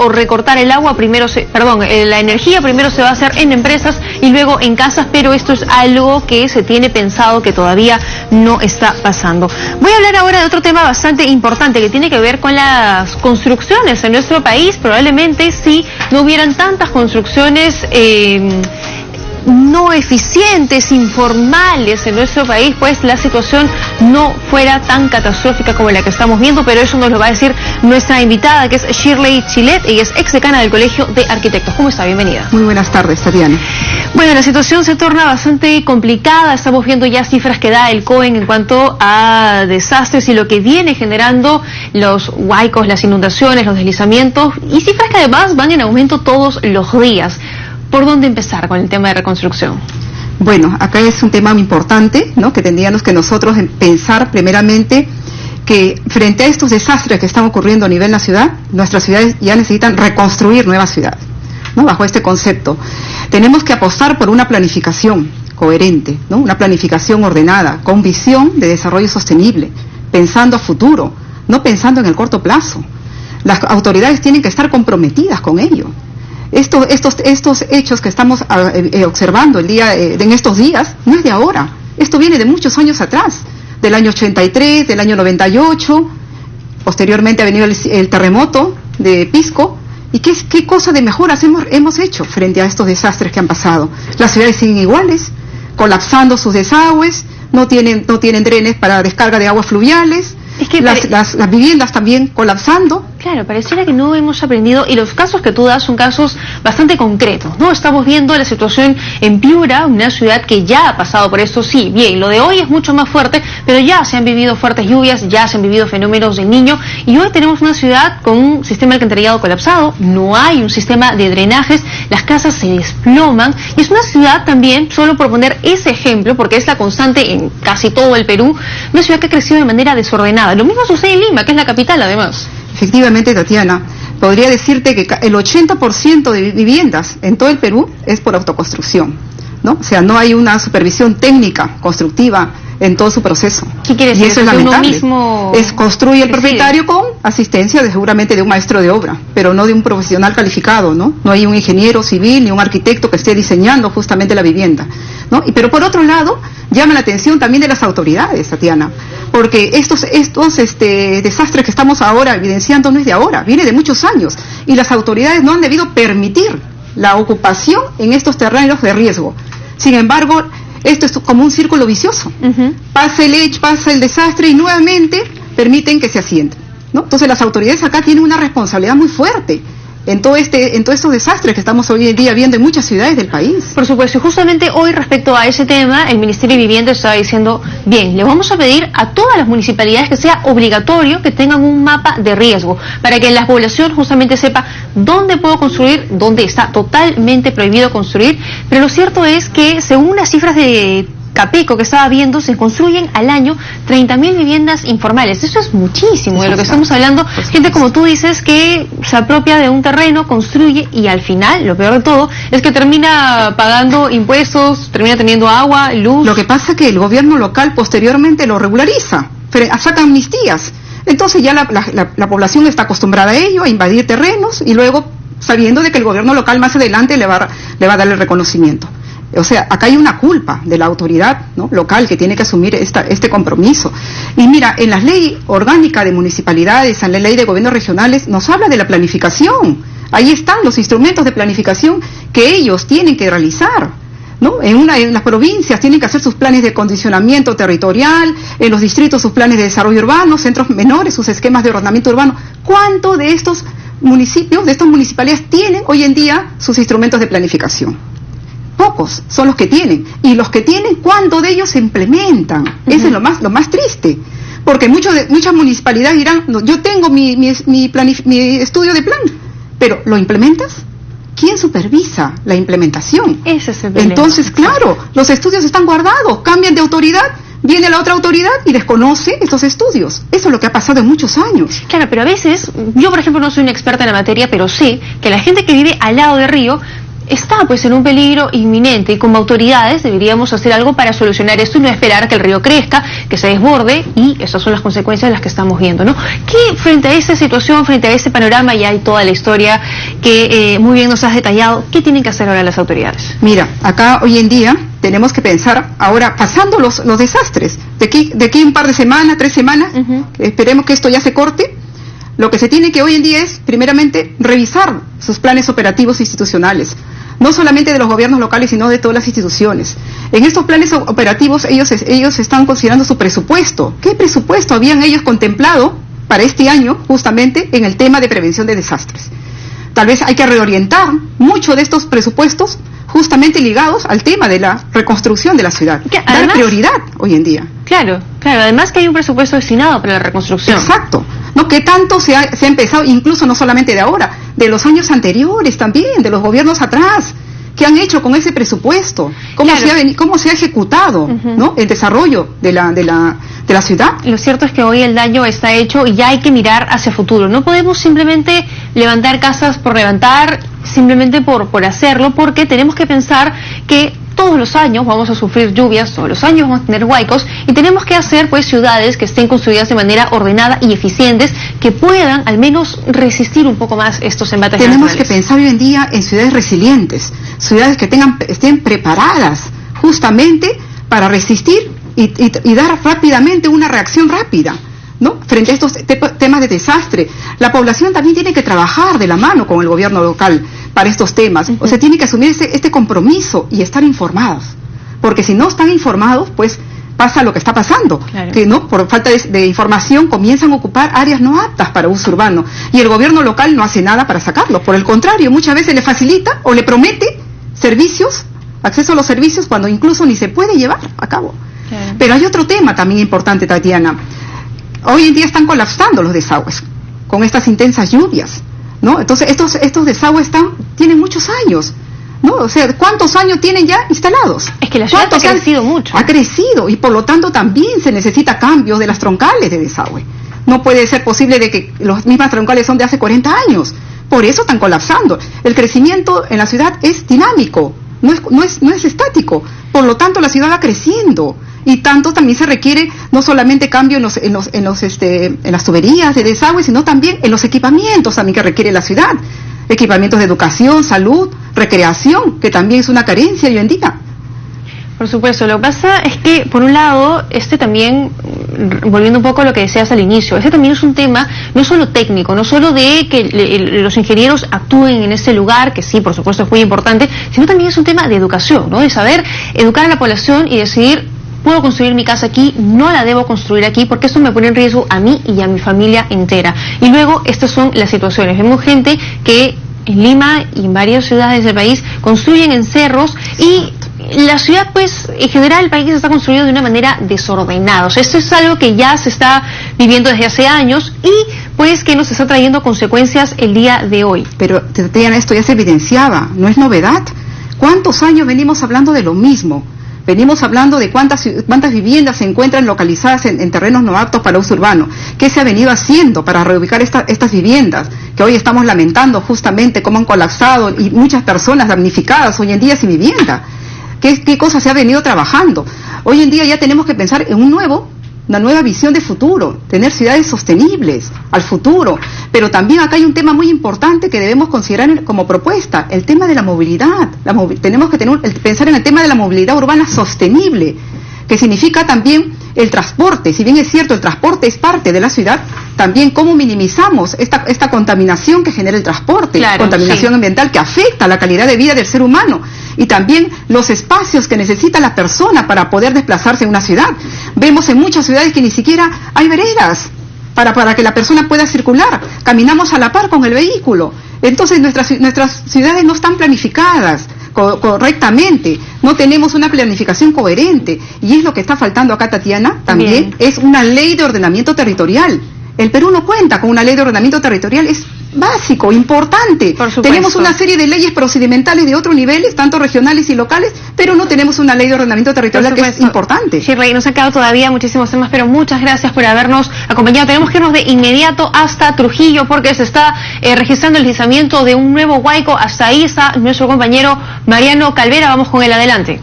o recortar el agua la energía primero se va a hacer en empresas y luego en casas, pero esto es algo que se tiene pensado que todavía no está pasando. Voy a hablar ahora de otro tema bastante importante que tiene que ver con las construcciones en nuestro país. Probablemente si no hubieran tantas construcciones no eficientes, informales en nuestro país, pues la situación no fuera tan catastrófica como la que estamos viendo, pero eso nos lo va a decir nuestra invitada, que es Shirley Chilet. Ella es exdecana del Colegio de Arquitectos. ¿Cómo está? Bienvenida. Muy buenas tardes, Tatiana. Bueno, la situación se torna bastante complicada. Estamos viendo ya cifras que da el COEN en cuanto a desastres y lo que viene generando los huaicos, las inundaciones, los deslizamientos, y cifras que además van en aumento todos los días. ¿Por dónde empezar con el tema de reconstrucción? Bueno, acá es un tema muy importante, ¿no? Que tendríamos que nosotros pensar primeramente que frente a estos desastres que están ocurriendo a nivel de la ciudad, nuestras ciudades ya necesitan reconstruir nuevas ciudades, ¿no? Bajo este concepto. Tenemos que apostar por una planificación coherente, ¿no? Una planificación ordenada, con visión de desarrollo sostenible, pensando a futuro, no pensando en el corto plazo. Las autoridades tienen que estar comprometidas con ello. Estos hechos que estamos observando en estos días no es de ahora. Esto viene de muchos años atrás, del año 83, del año 98, posteriormente ha venido el terremoto de Pisco. ¿Y qué cosa de mejoras hemos hecho frente a estos desastres que han pasado? Las ciudades siguen iguales, colapsando sus desagües, no tienen drenes para descarga de aguas fluviales. Es que las viviendas también colapsando. Claro, pareciera que no hemos aprendido, y los casos que tú das son casos bastante concretos, ¿no? Estamos viendo la situación en Piura, una ciudad que ya ha pasado por esto. Sí, bien, lo de hoy es mucho más fuerte, pero ya se han vivido fuertes lluvias, ya se han vivido fenómenos del Niño, y hoy tenemos una ciudad con un sistema de alcantarillado colapsado, no hay un sistema de drenajes, las casas se desploman, y es una ciudad también, solo por poner ese ejemplo, porque es la constante en casi todo el Perú, una ciudad que ha crecido de manera desordenada. Lo mismo sucede en Lima, que es la capital además. Efectivamente, Tatiana, podría decirte que el 80% de viviendas en todo el Perú es por autoconstrucción, ¿no? O sea, no hay una supervisión técnica, constructiva, en todo su proceso. ¿Qué quiere decir? Y eso es lamentable. Mismo construye el propietario con asistencia seguramente de un maestro de obra, pero no de un profesional calificado, ¿no? No hay un ingeniero civil ni un arquitecto que esté diseñando justamente la vivienda, ¿no? Pero por otro lado, llama la atención también de las autoridades, Tatiana, porque estos desastres que estamos ahora evidenciando no es de ahora, viene de muchos años, y las autoridades no han debido permitir la ocupación en estos terrenos de riesgo. Sin embargo, esto es como un círculo vicioso. Pasa el hecho, pasa el desastre y nuevamente permiten que se asienten, ¿no? Entonces las autoridades acá tienen una responsabilidad muy fuerte en todos estos desastres que estamos hoy en día viendo en muchas ciudades del país. Por supuesto, y justamente hoy respecto a ese tema, el Ministerio de Vivienda estaba diciendo, bien, le vamos a pedir a todas las municipalidades que sea obligatorio que tengan un mapa de riesgo, para que la población justamente sepa dónde puedo construir, dónde está totalmente prohibido construir, pero lo cierto es que según las cifras de Capeco que estaba viendo, se construyen al año 30.000 viviendas informales. Eso es muchísimo de lo que estamos hablando. Gente, como tú dices, que se apropia de un terreno, construye y al final, lo peor de todo, es que termina pagando impuestos, termina teniendo agua, luz. Lo que pasa es que el gobierno local posteriormente lo regulariza, saca amnistías. Entonces ya la población está acostumbrada a ello, a invadir terrenos y luego sabiendo de que el gobierno local más adelante le va a dar el reconocimiento. O sea, acá hay una culpa de la autoridad, ¿no?, local que tiene que asumir este compromiso. Y mira, en la ley orgánica de municipalidades, en la ley de gobiernos regionales, nos habla de la planificación. Ahí están los instrumentos de planificación que ellos tienen que realizar, ¿no? En las provincias tienen que hacer sus planes de condicionamiento territorial, en los distritos sus planes de desarrollo urbano, centros menores, sus esquemas de ordenamiento urbano. ¿Cuánto de estos municipios, de estas municipalidades tienen hoy en día sus instrumentos de planificación? Pocos son los que tienen, y los que tienen, ¿cuánto de ellos se implementan? Eso es lo más triste, porque muchas municipalidades dirán, no, yo tengo mi estudio de plan, pero ¿lo implementas? ¿Quién supervisa la implementación? Ese es el problema. Entonces, claro, los estudios están guardados, cambian de autoridad, viene la otra autoridad y desconoce estos estudios. Eso es lo que ha pasado en muchos años. Claro, pero a veces, yo por ejemplo no soy una experta en la materia, pero sé que la gente que vive al lado del río, está pues en un peligro inminente y como autoridades deberíamos hacer algo para solucionar esto y no esperar que el río crezca, que se desborde, y esas son las consecuencias de las que estamos viendo, ¿no? ¿Qué frente a esta situación, frente a este panorama, ya hay toda la historia que muy bien nos has detallado, qué tienen que hacer ahora las autoridades? Mira, acá hoy en día tenemos que pensar ahora, pasando los desastres, de aquí un par de semanas, 3 semanas, esperemos que esto ya se corte. Lo que se tiene que hoy en día es, primeramente, revisar sus planes operativos institucionales, no solamente de los gobiernos locales, sino de todas las instituciones. En estos planes operativos ellos están considerando su presupuesto. ¿Qué presupuesto habían ellos contemplado para este año, justamente, en el tema de prevención de desastres? Tal vez hay que reorientar mucho de estos presupuestos justamente ligados al tema de la reconstrucción de la ciudad. Dar prioridad hoy en día. Claro, además que hay un presupuesto destinado para la reconstrucción. Exacto. ¿No? Que tanto se ha empezado, incluso no solamente de ahora, de los años anteriores también, de los gobiernos atrás, que han hecho con ese presupuesto, cómo se ha ejecutado, ¿no? El desarrollo de la ciudad. Lo cierto es que hoy el daño está hecho y ya hay que mirar hacia futuro. No podemos simplemente levantar casas por levantar, simplemente por hacerlo, porque tenemos que pensar que todos los años vamos a sufrir lluvias, todos los años vamos a tener huaicos, y tenemos que hacer pues ciudades que estén construidas de manera ordenada y eficientes, que puedan al menos resistir un poco más estos embates naturales. Tenemos que pensar hoy en día en ciudades resilientes, ciudades que estén preparadas justamente para resistir y dar rápidamente una reacción rápida, ¿no? Frente a estos temas de desastre. La población también tiene que trabajar de la mano con el gobierno local para estos temas. O sea, tiene que asumir este compromiso y estar informados. Porque si no están informados, pues pasa lo que está pasando. Claro. Que no, por falta de información comienzan a ocupar áreas no aptas para uso urbano. Y el gobierno local no hace nada para sacarlos. Por el contrario, muchas veces le facilita o le promete servicios, acceso a los servicios, cuando incluso ni se puede llevar a cabo. Claro. Pero hay otro tema también importante, Tatiana. Hoy en día están colapsando los desagües con estas intensas lluvias, ¿no? Entonces estos desagües tienen muchos años, ¿no? O sea, ¿cuántos años tienen ya instalados? Es que la ciudad ha crecido mucho. Ha crecido y por lo tanto también se necesita cambios de las troncales de desagüe. No puede ser posible de que las mismas troncales son de hace 40 años. Por eso están colapsando. El crecimiento en la ciudad es dinámico, no es estático. Por lo tanto, la ciudad va creciendo. Y tanto también se requiere no solamente cambio en las tuberías de desagüe, sino también en los equipamientos también que requiere la ciudad. Equipamientos de educación, salud, recreación, que también es una carencia hoy en día. Por supuesto, lo que pasa es que, por un lado, también, volviendo un poco a lo que decías al inicio, también es un tema no solo técnico, no solo de que los ingenieros actúen en ese lugar, que sí, por supuesto, es muy importante, sino también es un tema de educación, ¿no? De saber educar a la población y decidir, puedo construir mi casa aquí, no la debo construir aquí, porque esto me pone en riesgo a mí y a mi familia entera. Y luego, estas son las situaciones. Vemos gente que en Lima y en varias ciudades del país construyen en cerros, y la ciudad, pues, en general el país está construido de una manera desordenada. O sea, esto es algo que ya se está viviendo desde hace años y, pues, que nos está trayendo consecuencias el día de hoy. Pero, Tatiana, esto ya se evidenciaba, no es novedad. ¿Cuántos años venimos hablando de lo mismo? Venimos hablando de cuántas viviendas se encuentran localizadas en terrenos no aptos para uso urbano. ¿Qué se ha venido haciendo para reubicar estas viviendas? Que hoy estamos lamentando justamente cómo han colapsado y muchas personas damnificadas hoy en día sin vivienda. ¿Qué cosas se ha venido trabajando? Hoy en día ya tenemos que pensar en una nueva visión de futuro, tener ciudades sostenibles al futuro. Pero también acá hay un tema muy importante que debemos considerar como propuesta, el tema de la movilidad. Tenemos que pensar en el tema de la movilidad urbana sostenible, que significa también el transporte. Si bien es cierto, el transporte es parte de la ciudad, también cómo minimizamos esta contaminación que genera el transporte, claro, contaminación ambiental que afecta la calidad de vida del ser humano, y también los espacios que necesita la persona para poder desplazarse en una ciudad. Vemos en muchas ciudades que ni siquiera hay veredas para que la persona pueda circular. Caminamos a la par con el vehículo. Entonces nuestras ciudades no están planificadas correctamente, no tenemos una planificación coherente, y es lo que está faltando acá, Tatiana, también. Bien. Es una ley de ordenamiento territorial. El Perú no cuenta con una ley de ordenamiento territorial, es básico, importante. Por supuesto. Tenemos una serie de leyes procedimentales de otros niveles, tanto regionales y locales, pero no tenemos una ley de ordenamiento territorial que es importante. Shirley, nos han quedado todavía muchísimos temas, pero muchas gracias por habernos acompañado. Tenemos que irnos de inmediato hasta Trujillo porque se está registrando el deslizamiento de un nuevo huaico. Hasta ahí está nuestro compañero Mariano Calvera. Vamos con él, adelante.